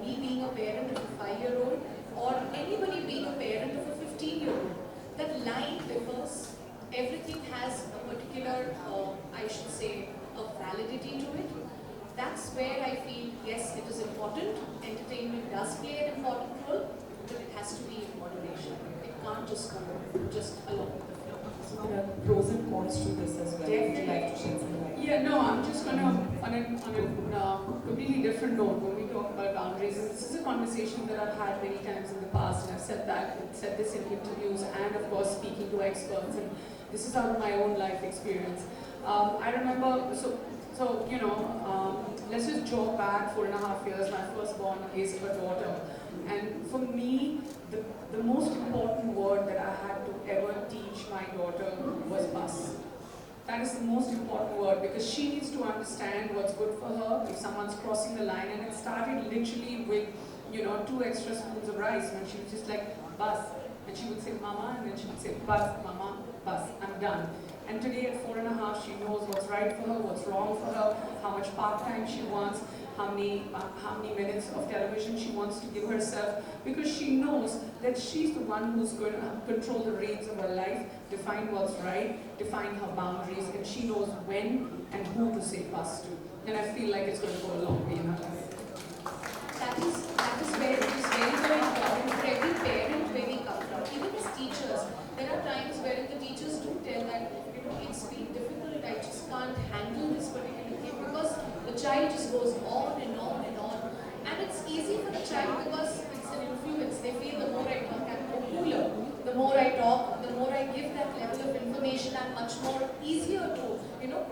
me being a parent of a 5-year-old or anybody being a parent of a 15-year-old. That line differs. Everything has a particular, I should say, a validity to it. That's where I feel, yes, it is important. Entertainment does play an important role, but it has to be in moderation. It can't just go just along with the flow. So there are pros and cons to this as well. Would you like to shed some light? Yeah, no, I'm just going to, on a completely different note, when we talk about boundaries, and this is a conversation that I've had many times in the past, and I've said this in interviews, and of course speaking to experts, and this is out of my own life experience. I remember, let's just jog back 4.5 years. My firstborn is a daughter, and for me, the most important word that I had to ever teach my daughter was bus. That is the most important word, because she needs to understand what's good for her if someone's crossing the line. And it started literally with, 2 extra spoons of rice, when she was just like, bus. And she would say, mama, and then she would say, bus, mama, bus, I'm done. And today at 4.5, she knows what's right for her, what's wrong for her, how much part-time she wants, how many minutes of television she wants to give herself, because she knows that she's the one who's going to control the reins of her life, define what's right, define her boundaries, and she knows when and who to say bus to. And I feel like it's going to go a long way in her life. That is where it is very, very important for every parent where we come from. Even as teachers, there are times where the teachers do tell that, it's been difficult, I just can't handle this particular thing, because the child just goes on and on and on. And it's easy for the child because it's an influence. They feel the more I talk, I'm cooler. The more I talk, the more I give that level of information, I'm much more easier to,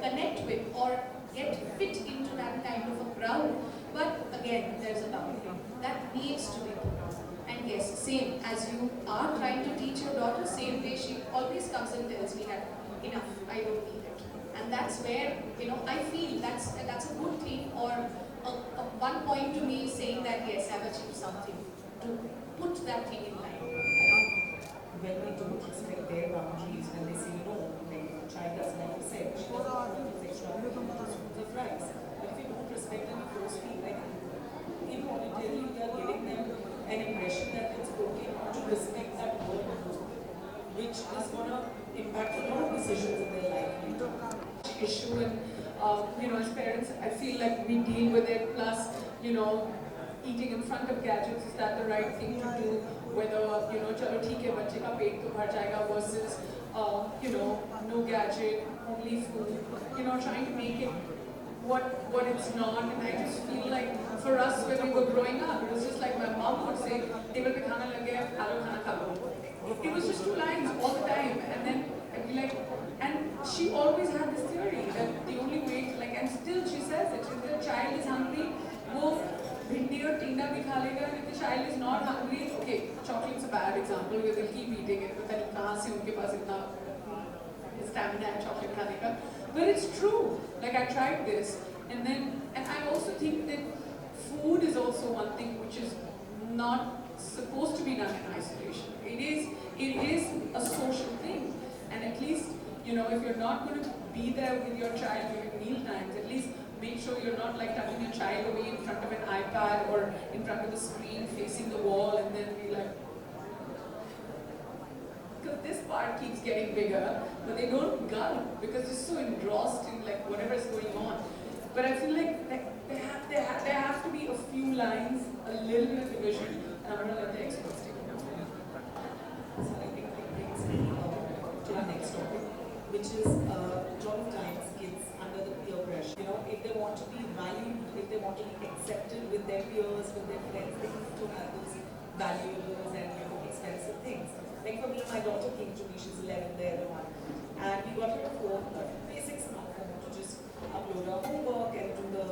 connect with or get fit into that kind of a crowd. But again, there's a boundary that needs to be put on. And yes, same as you are trying to teach your daughter, same way she always comes and tells me that enough, I don't need it. And that's where, I feel that's a good thing, or one point to me saying that yes, I've achieved something, to put that thing in line. When we don't respect their boundaries, when they say no, like the child doesn't have to say, she doesn't want to use extra spoons of rice. But if you don't respect and you force feed, like involuntarily you are giving them an impression that it's okay not to respect that word, which is going to impact a lot of decisions in their life. Issue, and as parents, I feel like we deal with it. Plus, eating in front of gadgets, is that the right thing to do? Whether chalo theek hai, bachche ka pet to bhar jayega versus no gadget, only food. Trying to make it what it's not. And I just feel like for us when we were growing up, it was just like my mom would say, table pe khana lag gaya, khalo khana kha lo. It was just 2 lines all the time, and then I'd be like, and she always had this theory that the only way to, and still she says it, if the child is hungry, wo bhindi or tinda bhi kha lega, and if the child is not hungry, okay, chocolate's a bad example, because they'll keep eating it, but kahan se unke paas itna stamina hai chocolate khane ka. But it's true, I tried this, and I also think that food is also one thing which is not supposed to be done in isolation. It is a social thing, and at least, if you're not going to be there with your child during meal times, at least make sure you're not tucking your child away in front of an iPad or in front of the screen facing the wall, and then be like, because this part keeps getting bigger, but they don't gulp because they're so engrossed in whatever is going on. But I feel like there have to be a few lines, a little bit of division, and I'm going to let the experts take it. So I think it brings me to our next topic, which is a lot of times kids under the peer pressure. If they want to be valued, if they want to be accepted with their peers, with their friends, they need to have those valuables and expensive things. Like for me, my daughter came to me, she's 11, the other one, and we got her a phone, a basic smartphone to just upload her homework and do the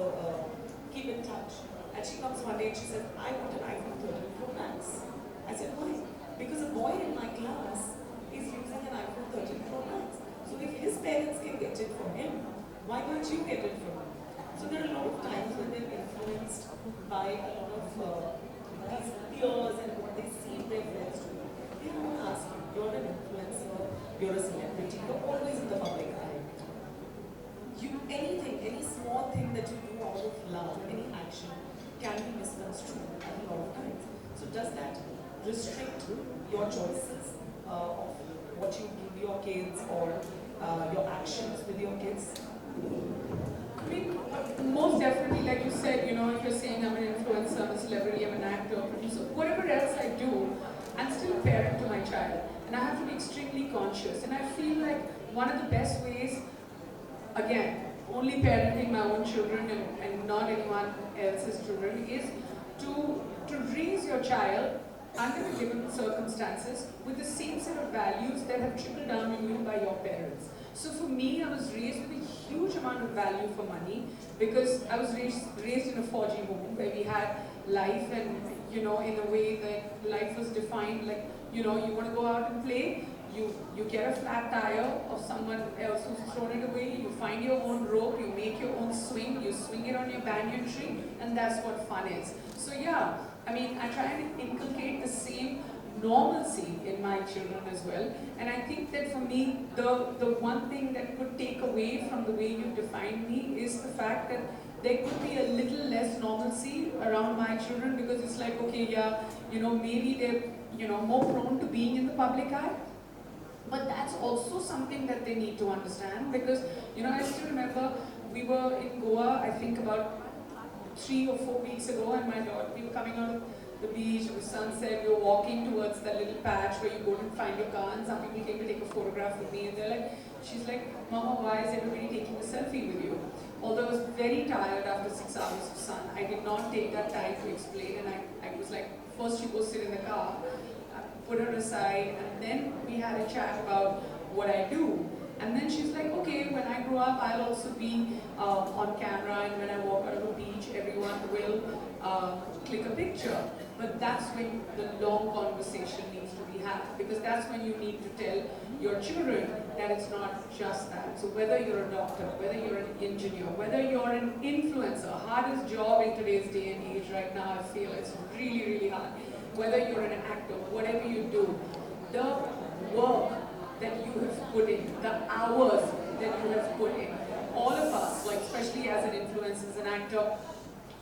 keep in touch. And she comes one day and she says, I want an iPhone 13 Pro Max. I said, why? Because a boy in my class is using an iPhone 13 Pro Max. So if his parents can get it from him, why can't you get it from him? So there are a lot of times when they're influenced by a lot of these peers and what they see their friends do. They don't ask you, you're an influencer, you're a celebrity, you're always in the public eye. Anything, any small thing that you do out of love, any action can be misconstrued. does that restrict your choices of what you give your kids or your actions with your kids? I mean, most definitely, like you said, if you're saying I'm an influencer, I'm a celebrity, I'm an actor, producer, whatever else I do, I'm still a parent to my child. And I have to be extremely conscious. And I feel like one of the best ways, again, only parenting my own children and not anyone else's children, is to raise your child under the given circumstances with the same set of values that have trickled down on you by your parents. So for me, I was raised with a huge amount of value for money because I was raised in a 4G home where we had life and, in a way that life was defined like, you want to go out and play, you get a flat tire of someone else who's thrown it away, you find your own rope, you make your own swing, you swing it on your banyan tree, and that's what fun is. So yeah, I mean, I try and inculcate the same normalcy in my children as well. And I think that for me, the one thing that could take away from the way you define me is the fact that there could be a little less normalcy around my children because it's like, okay, yeah, maybe they're, more prone to being in the public eye. But that's also something that they need to understand because, I still remember we were in Goa, I think about 3 or 4 weeks ago, and my daughter, we were coming out of the beach, it was sunset, we were walking towards that little patch where you go and find your car, and some people came to take a photograph with me, and she's like, Mama, why is everybody taking a selfie with you? Although I was very tired after 6 hours of sun, I did not take that time to explain, and I was like, first you go sit in the car, I put her aside, and then we had a chat about what I do. And then she's like, okay, when I grow up, I'll also be on camera, and when I walk out of the beach, everyone will click a picture. But that's when the long conversation needs to be had, because that's when you need to tell your children that it's not just that. So whether you're a doctor, whether you're an engineer, whether you're an influencer, hardest job in today's day and age right now, I feel it's really, really hard. Whether you're an actor, whatever you do, the work that you have put in, the hours that you have put in. All of us, like especially as an influencer, as an actor,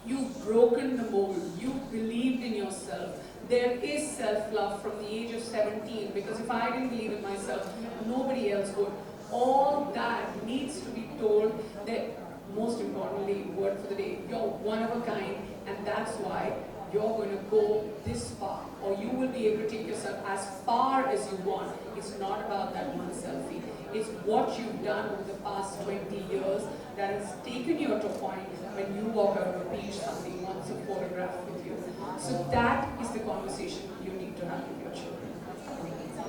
you've broken the mold, you've believed in yourself. There is self-love from the age of 17, because if I didn't believe in myself, nobody else would. All that needs to be told that, most importantly, word for the day, you're one of a kind, and that's why you're going to go this far, or you will be able to take yourself as far as you want. It's not about that one selfie. It's what you've done over the past 20 years that has taken you to a point when you walk out of a beach, somebody wants a photograph with you. So that is the conversation you need to have with your children.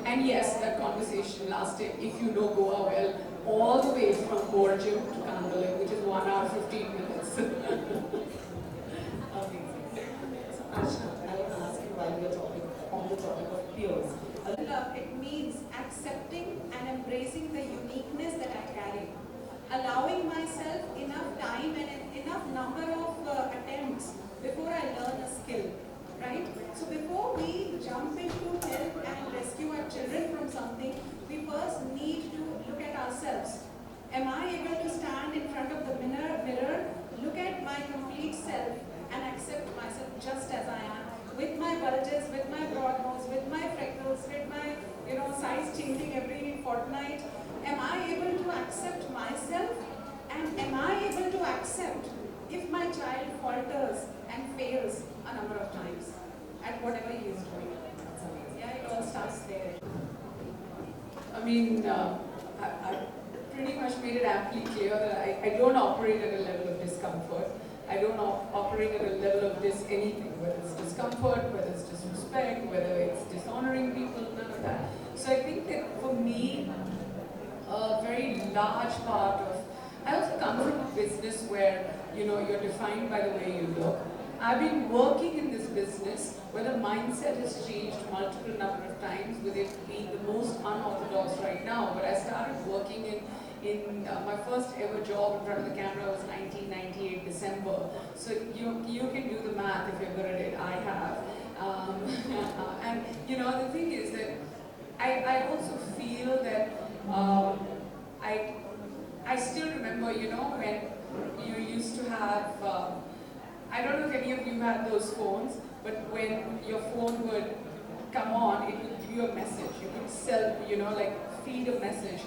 And yes, that conversation lasted, if you know Goa well, all the way from Borjum to Kandalai, which is 1 hour 15 minutes. Ashna, I want to ask you while we are talking on the topic of peers. It means accepting and embracing the uniqueness that I carry, allowing myself enough time and enough number of attempts before I learn a skill, right? So before we jump into help and rescue our children from something, we first need to look at ourselves. Am I able to stand in front of the mirror, look at my complete self, and accept myself just as I am, with my bulges, with my broad nose, with my freckles, with my size changing every fortnight? Am I able to accept myself? And am I able to accept if my child falters and fails a number of times at whatever he is doing? Yeah, it all starts there. I mean, I pretty much made it amply clear that I don't operate at a level of discomfort. I don't operate at a level of anything, whether it's discomfort, whether it's disrespect, whether it's dishonoring people, none of that. So I think that for me, a very large part of, I also come from a business where, you're defined by the way you look. I've been working in this business where the mindset has changed multiple number of times, with it being the most unorthodox right now. But I started working in my first ever job in front of the camera was 1998 December. So you can do the math if you're good at it. I have. And the thing is that I also feel that I still remember when you used to have I don't know if any of you had those phones, but when your phone would come on, it would give you a message. You could like feed a message.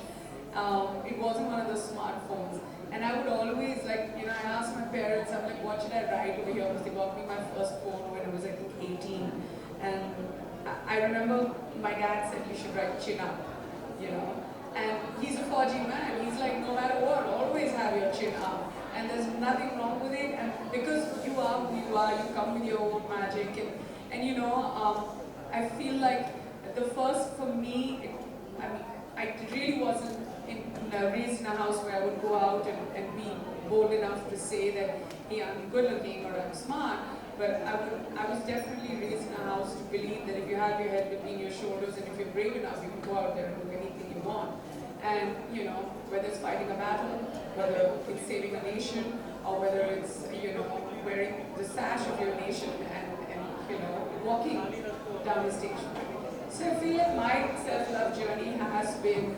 It wasn't one of those smartphones. And I would always I asked my parents, I'm like, what should I write over here? Because they got me my first phone when I was, I think, 18. And I remember my dad said, you should write chin up, And he's a 4G man. He's like, no matter what, always have your chin up. And there's nothing wrong with it. And because you are who you are, you come with your own magic. And I feel like the first, for me, I really wasn't raised in a house where I would go out and be bold enough to say that, hey, I'm good looking or I'm smart. But I was definitely raised in a house to believe that if you have your head between your shoulders and if you're brave enough, you can go out there and do anything you want. And, whether it's fighting a battle, whether it's saving a nation, or whether it's, wearing the sash of your nation and walking down the station. So I feel like my self-love journey has been,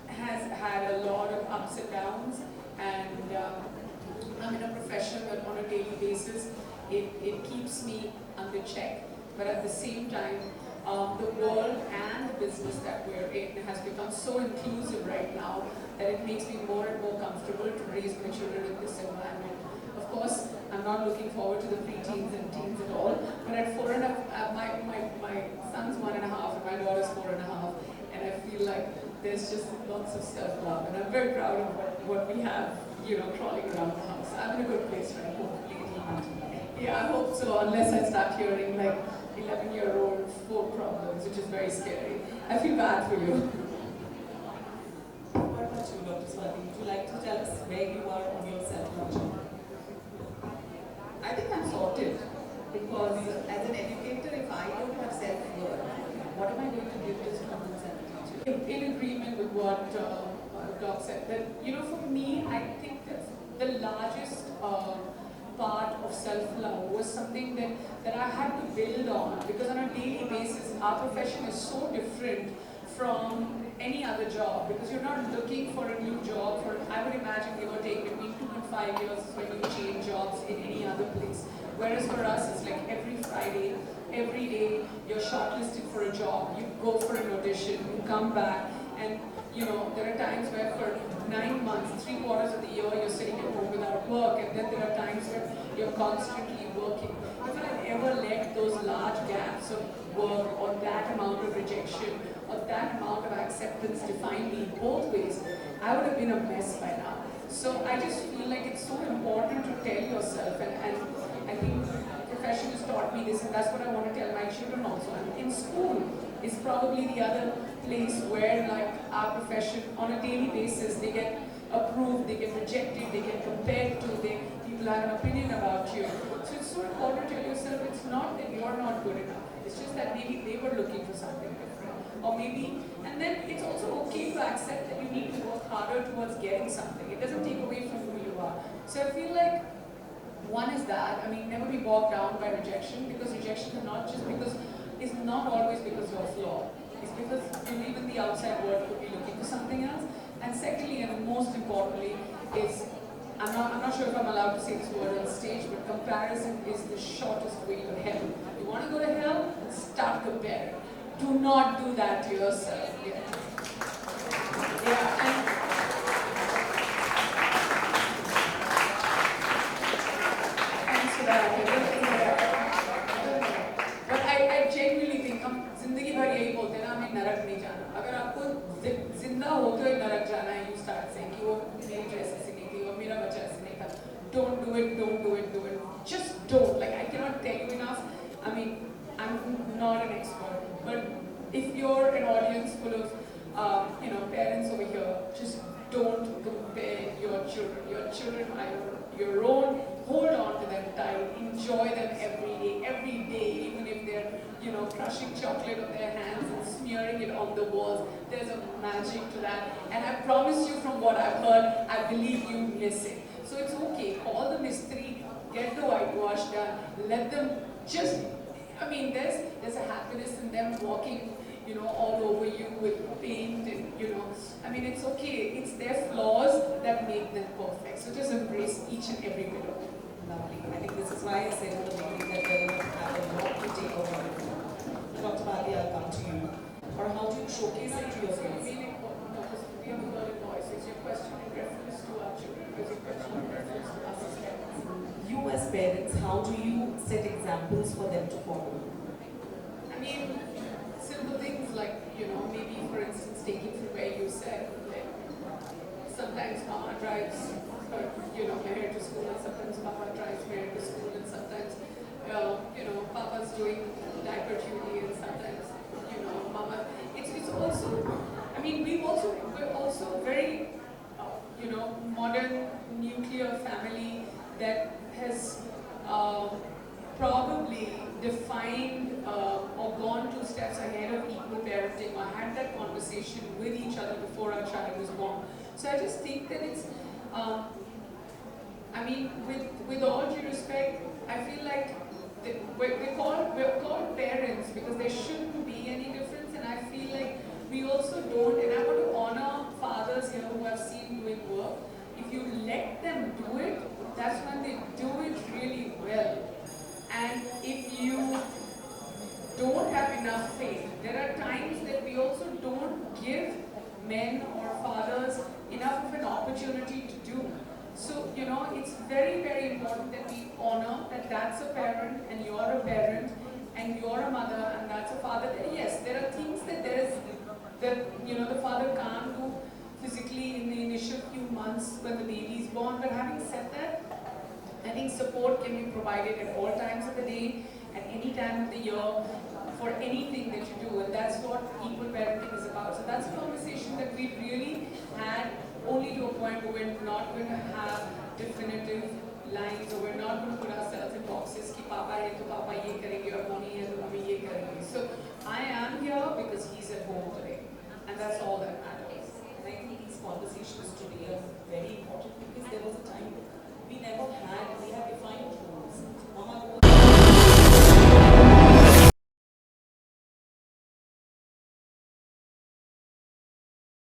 has had a lot of ups and downs, and I'm in a profession that on a daily basis, it keeps me under check, but at the same time, the world and the business that we're in has become so inclusive right now that it makes me more and more comfortable to raise my children in this environment. Of course, I'm not looking forward to the preteens and teens at all, but at 4.5, my son's 1.5 and my daughter's 4.5, and I feel like there's just lots of self-love, and I'm very proud of what we have, crawling around the house. I'm in a good place right now. Yeah, I hope so, unless I start hearing 11-year-old phone problems, which is very scary. I feel bad for you. What about you, Dr. Swati? Would you like to tell us where you are on your self-love journey? I think I'm sorted, Because as an educator, if I don't have self-worth, what am I going to give to students and teachers? in agreement with what Doc said, that, for me, I think that the largest part of self-love was something that I had to build on, because on a daily basis, our profession is so different from any other job, because you're not looking for a new job for, I would imagine, give or take between 2 and 5 years when you change jobs in any other place. Whereas for us, it's like every Friday, every day, you're shortlisted for a job, you go for an audition, you come back, and there are times where for 9 months, 3/4 of the year, you're sitting at home without work, and then there are times where you're constantly working. If I had ever let those large gaps of work or that amount of rejection or that amount of acceptance define me both ways, I would have been a mess by now. So I just feel like it's so important to tell yourself, and I think profession has taught me this, and that's what I want to tell my children also. And in school is probably the other place where our profession on a daily basis, they get approved, they get rejected, they get compared to, people have an opinion about you. So it's so important to tell yourself it's not that you're not good enough. It's just that maybe they were looking for something different. Or maybe, and then it's also okay to accept that you need to work harder towards getting something. It doesn't take away from who you are. So I feel like one is that, never be bogged down by rejection, because rejection is not always because you're flawed. It's because even the outside world could be looking for something else. And secondly, and most importantly, is, I'm not sure if I'm allowed to say this word on stage, but comparison is the shortest way to hell. You want to go to hell? Start comparing. Do not do that to yourself. Thanks for that. But I genuinely think हम जिंदगी भर यही बोलते हैं ना, हमें नरक नहीं जाना. अगर आपको जिंदा होते हुए नरक जाना है, you start saying कि वो मेरी ड्रेस ऐसी नहीं थी, वो मेरा बच्चा ऐसे नहीं था. Don't do it, don't do it, do it. Just don't. I cannot tell you enough. I'm not an expert, but if you're an audience full of parents over here, just don't compare your children. Your children are your own. Hold on to them tight. Enjoy them every day, even if they're crushing chocolate on their hands and smearing it on the walls. There's a magic to that, and I promise you, from what I've heard, I believe you miss it. So it's okay. Call the mystery. Get the whitewash done. Let them just. There's a happiness in them walking all over you with paint and. I mean, it's okay. It's their flaws that make them perfect. So just embrace each and every bit of it. Lovely. I think this is why I said in the beginning that they will have a lot to take over. Dr. Bali, I'll come to you. Or how do you showcase it to your So friends? really important because we have a lot of voice. Is your question in reference to our children? Is your question in reference to us as parents? You as parents, how do you set examples for them to follow? I mean, simple things like, maybe for instance, taking from where you said that sometimes mama drives her, Meher to school, and sometimes papa drives Meher to school, and sometimes, papa's doing diaper duty, and sometimes, mama. It's also, I mean, we're also very, modern nuclear family that has probably defined or gone 2 steps ahead of equal parenting or had that conversation with each other before our child was born. So I just think that it's, I mean, with all due respect, I feel like we're called parents because there shouldn't be any difference, and I feel like we also don't, and I want to honor fathers here who I've seen doing work. If you let them do it, that's when they do it really well. And if you don't have enough faith, there are times that we also don't give men or fathers enough of an opportunity to do. So, it's very, very important that we honor that that's a parent and you're a parent and you're a mother and that's a father. Yes, there are things that the father can't do physically in the initial few months when the baby is born. But having said that, I think support can be provided at all times of the day, at any time of the year, for anything that you do, and that's what equal parenting is about. So that's a conversation that we really had, only to a point where we're not going to have definitive lines, or we're not going to put ourselves in boxes, ki papa hai to papa ye karenge, or mommy hai to